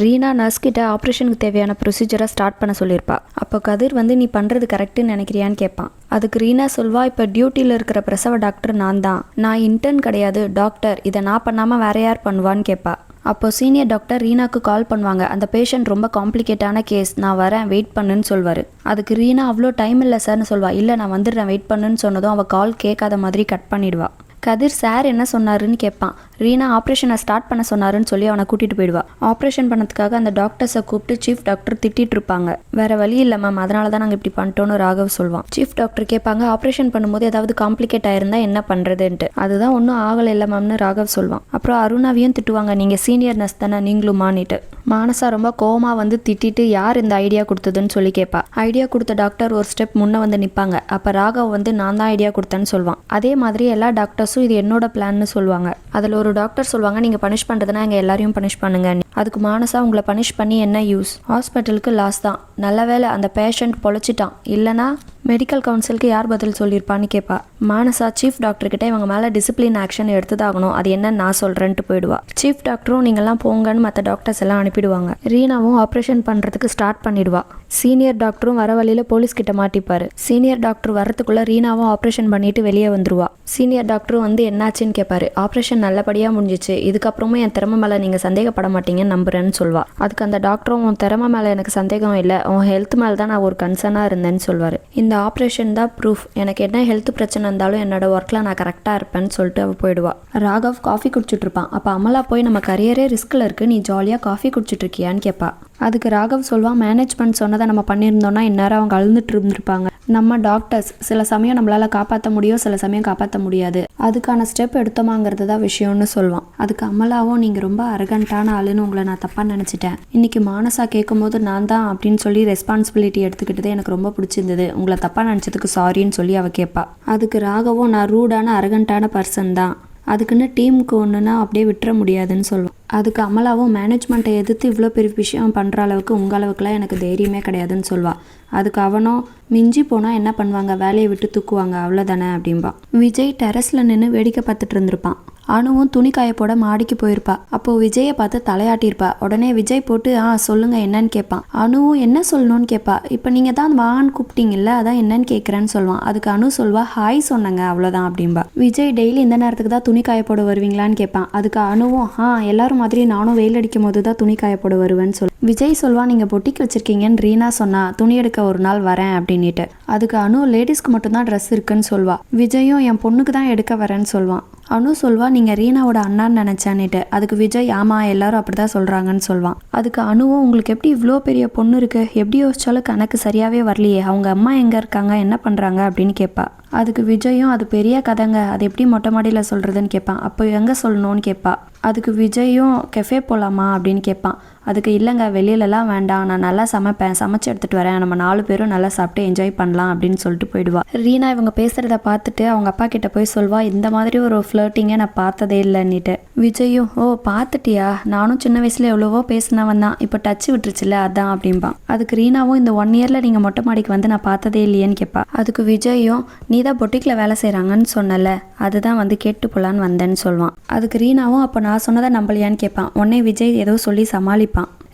ரீனா நர்ஸ்கிட்ட ஆப்ரேஷனுக்கு தேவையான ப்ரொசீஜரை ஸ்டார்ட் பண்ண சொல்லியிருப்பா. அப்போ கதிர் வந்து நீ பண்ணுறது கரெக்டுன்னு நினைக்கிறியான்னு கேட்பான். அதுக்கு ரீனா சொல்வா, இப்போ டியூட்டியில் இருக்கிற பிரசவ டாக்டர் நான் இன்டர்ன் கிடையாது டாக்டர், இதை நான் பண்ணாமல் வேற யார் பண்ணுவான்னு கேட்பா. அப்போ சீனியர் டாக்டர் ரீனாக்கு கால் பண்ணுவாங்க. அந்த பேஷண்ட் ரொம்ப காம்ப்ளிகேட்டான கேஸ், நான் வரேன் வெயிட் பண்ணுன்னு சொல்வார். அதுக்கு ரீனா அவ்வளோ டைம் இல்லை சார்னு சொல்வா. இல்லை நான் வந்துடுறேன் வெயிட் பண்ணுன்னு சொன்னதும் அவள் கால் கேட்காத மாதிரி கட் பண்ணிடுவா. கதிர் சார் என்ன சொன்னாருன்னு கேட்பான். ரீனா ஆப்ரேஷனை ஸ்டார்ட் பண்ண சொன்னாருன்னு சொல்லி அவனை கூட்டிகிட்டு போயிடுவா. ஆப்ரேஷன் பண்ணதுக்காக அந்த டாக்டர்ஸை கூப்பிட்டு சீஃப் டாக்டர் திட்டிட்டு இருப்பாங்க. வேற வழி இல்லை மேம், அதனால தான் நாங்கள் இப்படி பண்ணிட்டோன்னு ராகவ் சொல்லுவான். சீஃப் டாக்டர் கேட்பாங்க, ஆப்ரேஷன் பண்ணும்போது ஏதாவது காம்ப்ளிகேட் ஆயிருந்தா என்ன பண்ணுறதுன்ட்டு. அதுதான் ஒன்றும் ஆகலை இல்லை மேம்னு ராகவ் சொல்லுவான். அப்புறம் அருணாவையும் திட்டுவாங்க, நீங்கள் சீனியர் நர்ஸ் தானே நீங்களும் மானிட்டு. மானசா ரொம்ப கோவமா வந்து திட்டிட்டு யார் இந்த ஐடியா கொடுத்ததுன்னு சொல்லி கேட்பா. ஐடியா கொடுத்த டாக்டர் ஒரு ஸ்டெப் முன்ன வந்து நிற்பாங்க. அப்போ ராகவ் வந்து நான் தான் ஐடியா கொடுத்தேன்னு சொல்லுவான். அதே மாதிரி எல்லா டாக்டர்ஸும் இது என்னோட பிளான்னு சொல்லுவாங்க. அதில் ஒரு டாக்டர் சொல்லுவாங்க, நீங்கள் பனிஷ் பண்ணுறதுனா எங்கள் எல்லாரையும் பனிஷ் பண்ணுங்க. அதுக்கு மானசா, உங்களை பனிஷ் பண்ணி என்ன யூஸ், ஹாஸ்பிட்டலுக்கு லாஸ் தான், நல்ல வேலை அந்த பேஷண்ட் பொழைச்சிட்டான், இல்லைனா மெடிக்கல் கவுன்சிலுக்கு யார் பதில் சொல்லியிருப்பான்னு கேட்பா. மானசா சீஃப் டாக்டர்கிட்ட இவங்க மேலே டிசிப்ளின் ஆக்ஷன் எடுத்துதாகணும், அது என்னன்னு நான் சொல்கிறேன்ட்டு போயிடுவா. சீஃப் டாக்டரும் நீங்கள்லாம் போங்கன்னு மற்ற டாக்டர்ஸ் எல்லாம் அனுப்பிடுவாங்க. ரீனாவும் ஆப்ரேஷன் பண்ணுறதுக்கு ஸ்டார்ட் பண்ணிடுவா. சீனியர் டாக்டரும் வர வழியில் போலீஸ் கிட்ட மாட்டிப்பாரு. சீனியர் டாக்டர் வரத்துக்குள்ள ரீனாவும் ஆப்ரேஷன் பண்ணிட்டு வெளியே வந்துருவா. சீனியர் டாக்டரும் வந்து என்னாச்சுன்னு கேட்பாரு. ஆப்ரேஷன் நல்லபடியாக முடிஞ்சிச்சு, இதுக்கப்புறமும் என் திறமை மேலே நீங்கள் சந்தேகப்பட மாட்டீங்கன்னு நம்புறேன்னு சொல்வா. அதுக்கு அந்த டாக்டரும் உன் திறமை மேலே எனக்கு சந்தேகம் இல்லை, உன் ஹெல்த் மேலே தான் நான் ஒரு கன்சர்னாக இருந்தேன்னு சொல்வார். இந்த ஆப்ரேஷன் தான் ப்ரூஃப், எனக்கு என்ன ஹெல்த் பிரச்சனை இருந்தாலும் என்னோட ஒர்க்கில் நான் கரெக்டாக இருப்பேன்னு சொல்லிட்டு அவள் போயிடுவா. ராகவ் காஃபி குடிச்சிட்டு இருப்பான். அப்போ அமலா போய் நம்ம கரியரே ரிஸ்கில் இருக்குது, நீ ஜாலியாக காஃபி குடிச்சிட்டு இருக்கியான்னு கேட்பா. அதுக்கு ராகவ் சொல்வான், மேனேஜ்மெண்ட் சொன்னதை நம்ம பண்ணியிருந்தோன்னா இந்நேரம் அவங்க அழுந்துட்டு இருந்திருப்பாங்க. நம்ம டாக்டர்ஸ் சில சமயம் நம்மளால காப்பாற்ற முடியும், சில சமயம் காப்பாற்ற முடியாது, அதுக்கான ஸ்டெப் எடுத்தோமாங்கிறது தான் விஷயம்னு சொல்லுவான். அதுக்கு அமலாவும், நீங்கள் ரொம்ப அரகண்டான ஆளுன்னு உங்களை நான் தப்பாக நினச்சிட்டேன், இன்னைக்கு மானசா கேட்கும் போது நான் தான் அப்படின்னு சொல்லி ரெஸ்பான்சிபிலிட்டி எடுத்துக்கிட்டது எனக்கு ரொம்ப பிடிச்சிருந்தது, உங்களை தப்பாக நினச்சதுக்கு சாரின்னு சொல்லி அவள் கேட்பா. அதுக்கு ராகவும், நான் ரூடான அரகண்டான பர்சன் தான், அதுக்குன்னு டீமுக்கு ஒன்றுனா அப்படியே விட்டுற முடியாதுன்னு சொல்லுவான். அதுக்கு அமலாவும், மேனேஜ்மெண்ட்டை எதிர்த்து இவ்வளோ பெரிய விஷயம் பண்ணுற அளவுக்கு உங்கள் அளவுக்குலாம் எனக்கு தைரியமே கிடையாதுன்னு சொல்வா. அதுக்கு அவனும், மிஞ்சி போனால் என்ன பண்ணுவாங்க, வேலையை விட்டு தூக்குவாங்க அவ்வளோதானே அப்படின்பா. விஜய் டெரஸில் நின்று வேடிக்கை பார்த்துட்டு இருந்திருப்பான். அனுவும் துணி காயப்போட மாடிக்கு போயிருப்பா. அப்போ விஜயை பார்த்து தலையாட்டியிருப்பா. உடனே விஜய் போட்டு சொல்லுங்க என்னன்னு கேட்பான். அனுவும் என்ன சொல்லணும்னு கேட்பா. இப்போ நீங்கள் தான் வான்னு கூப்பிட்டீங்கல்ல, அதான் என்னன்னு கேட்குறேன்னு சொல்லுவான். அதுக்கு அனு சொல்வா, ஹாய் சொன்னங்க அவ்வளோதான் அப்படின்பா. விஜய் டெய்லி இந்த நேரத்துக்கு தான் துணி காயப்போட வருவீங்களான்னு கேட்பான். அதுக்கு அனுவும், எல்லாரும் மாதிரி நானும் வெயில் அடிக்கும் போது தான் துணி காயப்போட வருவேன்னு சொல்லு. விஜய் சொல்வா, நீங்கள் பொட்டிக்கு வச்சிருக்கீங்கன்னு ரீனா சொன்னா, துணி எடுக்க ஒரு நாள் வரேன் அப்படின்ட்டு. அதுக்கு அனு, லேடிஸ்க்கு மட்டும்தான் ட்ரெஸ் இருக்குன்னு சொல்வா. விஜயும் என் பொண்ணுக்கு தான் எடுக்க வரேன்னு சொல்வான். அனு சொல்வா, நீங்கள் ரீனாவோட அண்ணான்னு நினச்சான்னுட்டு. அதுக்கு விஜய், ஆமாம் எல்லாரும் அப்படி தான் சொல்கிறாங்கன்னு சொல்வான். அதுக்கு அனுவும், உங்களுக்கு எப்படி இவ்வளோ பெரிய பொண்ணு இருக்குது, எப்படி யோசிச்சாலும் கணக்கு சரியாகவே வரலையே, அவங்க அம்மா எங்கே இருக்காங்க, என்ன பண்ணுறாங்க அப்படின்னு கேட்பா. அதுக்கு விஜயும், அது பெரிய கதைங்க, அது எப்படி மொட்டை மாடியில் சொல்கிறதுன்னு கேட்பான். அப்போ எங்கே சொல்லணும்னு கேட்பா. அதுக்கு விஜயும், கெஃபே போகலாமா அப்படின்னு கேட்பான். அதுக்கு இல்லைங்க வெளியிலலாம் வேண்டாம், நான் நல்லா சமைப்பேன், சமைச்சு எடுத்துகிட்டு வரேன், நம்ம 4 பேரும் நல்லா சாப்பிட்டு என்ஜாய் பண்ணலாம் அப்படின்னு சொல்லிட்டு போயிடுவா. ரீனா இவங்க பேசுகிறத பார்த்துட்டு அவங்க அப்பா கிட்ட போய் சொல்வா, இந்த மாதிரி ஒரு ஃப்ளர்ட்டிங்கே நான் பார்த்ததே இல்லைன்னுட்டு. விஜயும், ஓ பார்த்துட்டியா, நானும் சின்ன வயசுல எவ்வளவோ பேசினவன் தான், இப்போ டச்சு விட்டுருச்சுல அதான் அப்படின்பா. அதுக்கு ரீனாவும், இந்த 1 இயரில் நீங்கள் மொட்டை மாடிக்கு வந்து நான் பார்த்ததே இல்லையேன்னு கேட்பா. அதுக்கு விஜயும், நீ தான் பொட்டிக்கில் வேலை செய்கிறாங்கன்னு சொன்னல, அதுதான் வந்து கேட்டு போலான்னு வந்தேன்னு சொல்லுவான். அதுக்கு ரீனாவும், அப்போ நான் சொன்னதை நம்பலையான்னு கேட்பான். உடனே விஜய் ஏதோ சொல்லி சமாளிப்பான்.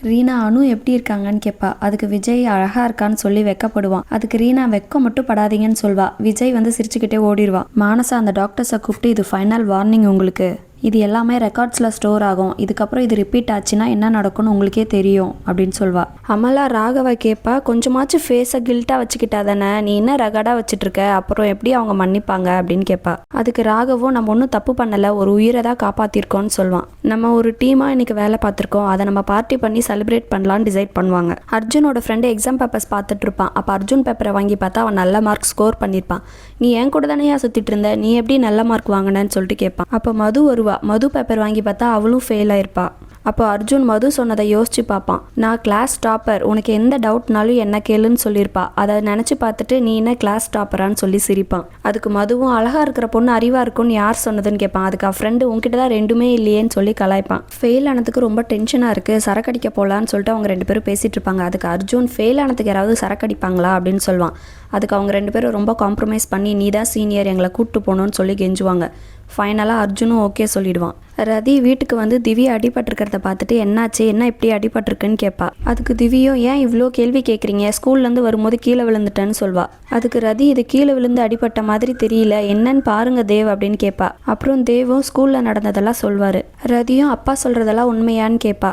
ரீனா, அனு எப்படி இருக்காங்கன்னு கேட்பா. அதுக்கு விஜய் அழகா இருக்கான்னு சொல்லி வெக்கப்படுவான். அதுக்கு ரீனா, வெக்கம் மட்டும் படாதீங்கன்னு சொல்வா. விஜய் வந்து சிரிச்சுக்கிட்டே ஓடிடுவா. மானசா அந்த டாக்டர்ஸை கூப்பிட்டு, இது ஃபைனல் வார்னிங் உங்களுக்கு, இது எல்லாமே ரெக்கார்ட்ஸில் ஸ்டோர் ஆகும், இதுக்கப்புறம் இது ரிப்பீட் ஆச்சுன்னா என்ன நடக்கும்னு உங்களுக்கே தெரியும் அப்படின்னு சொல்வா. அமலா ராகவை கேட்பா, கொஞ்சமாச்சும் ஃபேஸை கில்ட்டாக வச்சுக்கிட்டா தானே, நீ என்ன ரெக்கார்டாக வச்சுட்ருக்க, அப்புறம் எப்படி அவங்க மன்னிப்பாங்க அப்படின்னு கேட்பா. அதுக்கு ராகவும், நம்ம ஒன்றும் தப்பு பண்ணலை, ஒரு உயிரை தான் காப்பாற்றிருக்கோன்னு சொல்லுவான். நம்ம ஒரு டீமாக இன்னைக்கு வேலை பார்த்துருக்கோம், அதை நம்ம பார்ட்டி பண்ணி செலிப்ரேட் பண்ணலான்னு டிசைட் பண்ணுவாங்க. அர்ஜுனோட ஃப்ரெண்டு எக்ஸாம் பேப்பர்ஸ் பார்த்துட்டு இருப்பான். அப்போ அர்ஜுன் பேப்பரை வாங்கி பார்த்தா அவன் நல்ல மார்க் ஸ்கோர் பண்ணியிருப்பான். நீ என் கூட தானே சுற்றிட்டு இருந்த, நீ எப்படி நல்ல மார்க் வாங்கினேன்னு சொல்லிட்டு கேட்பான். அப்போ மது வருவா. மது பேப்பர் வாங்கி பார்த்தா அவளும் ஃபெயில் ஆயிருப்பா. அப்போ அர்ஜுன் மது சொன்னதை யோசிச்சு பார்ப்பான். நான் கிளாஸ் டாப்பர், உனக்கு எந்த டவுட்னாலும் என்ன கேளுன்னு சொல்லியிருப்பா. அதை நினச்சி பார்த்துட்டு நீ என்ன கிளாஸ் டாப்பரான்னு சொல்லி சிரிப்பான். அதுக்கு மதுவும், அழகா இருக்கிற பொண்ணு அறிவா இருக்கும்னு யார் சொன்னதுன்னு கேட்பான். அதுக்கு ஃப்ரெண்டு, உன்கிட்ட தான் ரெண்டுமே இல்லையேன்னு சொல்லி கலாய்ப்பான். ஃபெயில் ஆனதுக்கு ரொம்ப டென்ஷனாக இருக்குது, சரக்கடிக்க போகலான்னு சொல்லிட்டு அவங்க 2 பேரும் பேசிகிட்டு இருப்பாங்க. அதுக்கு அர்ஜுன், ஃபெயில் ஆனதுக்கு யாராவது சரக்கடிப்பாங்களா அப்படின்னு சொல்லுவான். அதுக்கு அவங்க 2 பேரும் ரொம்ப காம்ப்ரமைஸ் பண்ணி, நீ தான் சீனியர், எங்களை கூப்பிட்டு போகணுன்னு சொல்லி கெஞ்சுவாங்க. ஃபைனலாக அர்ஜுனும் ஓகே சொல்லிடுவான். ரதி வீட்டுக்கு வந்து திவி அடிபட்டிருக்கிறத பார்த்துட்டு என்னாச்சு, என்ன இப்படி அடிபட்டிருக்குன்னு கேட்பா. அதுக்கு திவியும் ஏன் இவ்வளோ கேள்வி கேட்குறீங்க, ஸ்கூல்லேருந்து வரும்போது கீழே விழுந்துட்டேன்னு சொல்வா. அதுக்கு ரதி இது கீழே விழுந்து அடிபட்ட மாதிரி தெரியல, என்னன்னு பாருங்க தேவ் அப்படின்னு கேட்பா. அப்புறம் தேவும் ஸ்கூலில் நடந்ததெல்லாம் சொல்வார். ரதியும் அப்பா சொல்கிறதெல்லாம் உண்மையான்னு கேட்பா.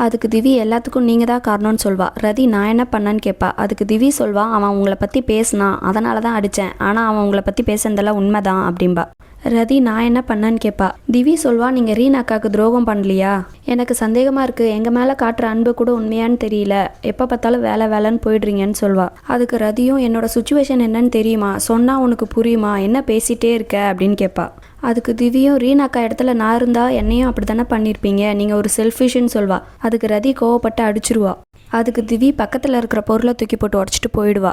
அதுக்கு திவி எல்லாத்துக்கும் நீங்கள் தான் காரணம்னு சொல்வா. ரதி நான் என்ன பண்ணேன்னு கேட்பா. அதுக்கு திவி சொல்வா, அவன் உங்களை பற்றி பேசினான், அதனால தான் அடித்தேன், ஆனால் அவன் உங்களை பற்றி பேசுனதெல்லாம் உண்மைதான் அப்படின்பா. ரதி நான் என்ன பண்ணேன்னு கேட்பா. திவி சொல்வா, நீங்கள் ரீனா அக்காவுக்கு துரோகம் பண்ணலையா, எனக்கு சந்தேகமாக இருக்குது, எங்கள் மேலே காட்டுற அன்பு கூட உண்மையான்னு தெரியல, எப்போ பார்த்தாலும் வேலை வேலைன்னு போயிடுறீங்கன்னு சொல்வா. அதுக்கு ரதியும் என்னோட சுச்சுவேஷன் என்னன்னு தெரியுமா, சொன்னால் உனக்கு புரியுமா, என்ன பேசிகிட்டே இருக்க அப்படின்னு கேட்பா. அதுக்கு திவியும் ரீனா அக்கா இடத்துல நான் இருந்தால் என்னையும் அப்படி தானே பண்ணியிருப்பீங்க, நீங்கள் ஒரு செல்ஃபிஷ்ன்னு சொல்வா. அதுக்கு ரதி கோவப்பட்டு அடிச்சிருவா. அதுக்கு திவி பக்கத்தில் இருக்கிற பொருளை தூக்கி போட்டு உடச்சிட்டு போயிடுவா.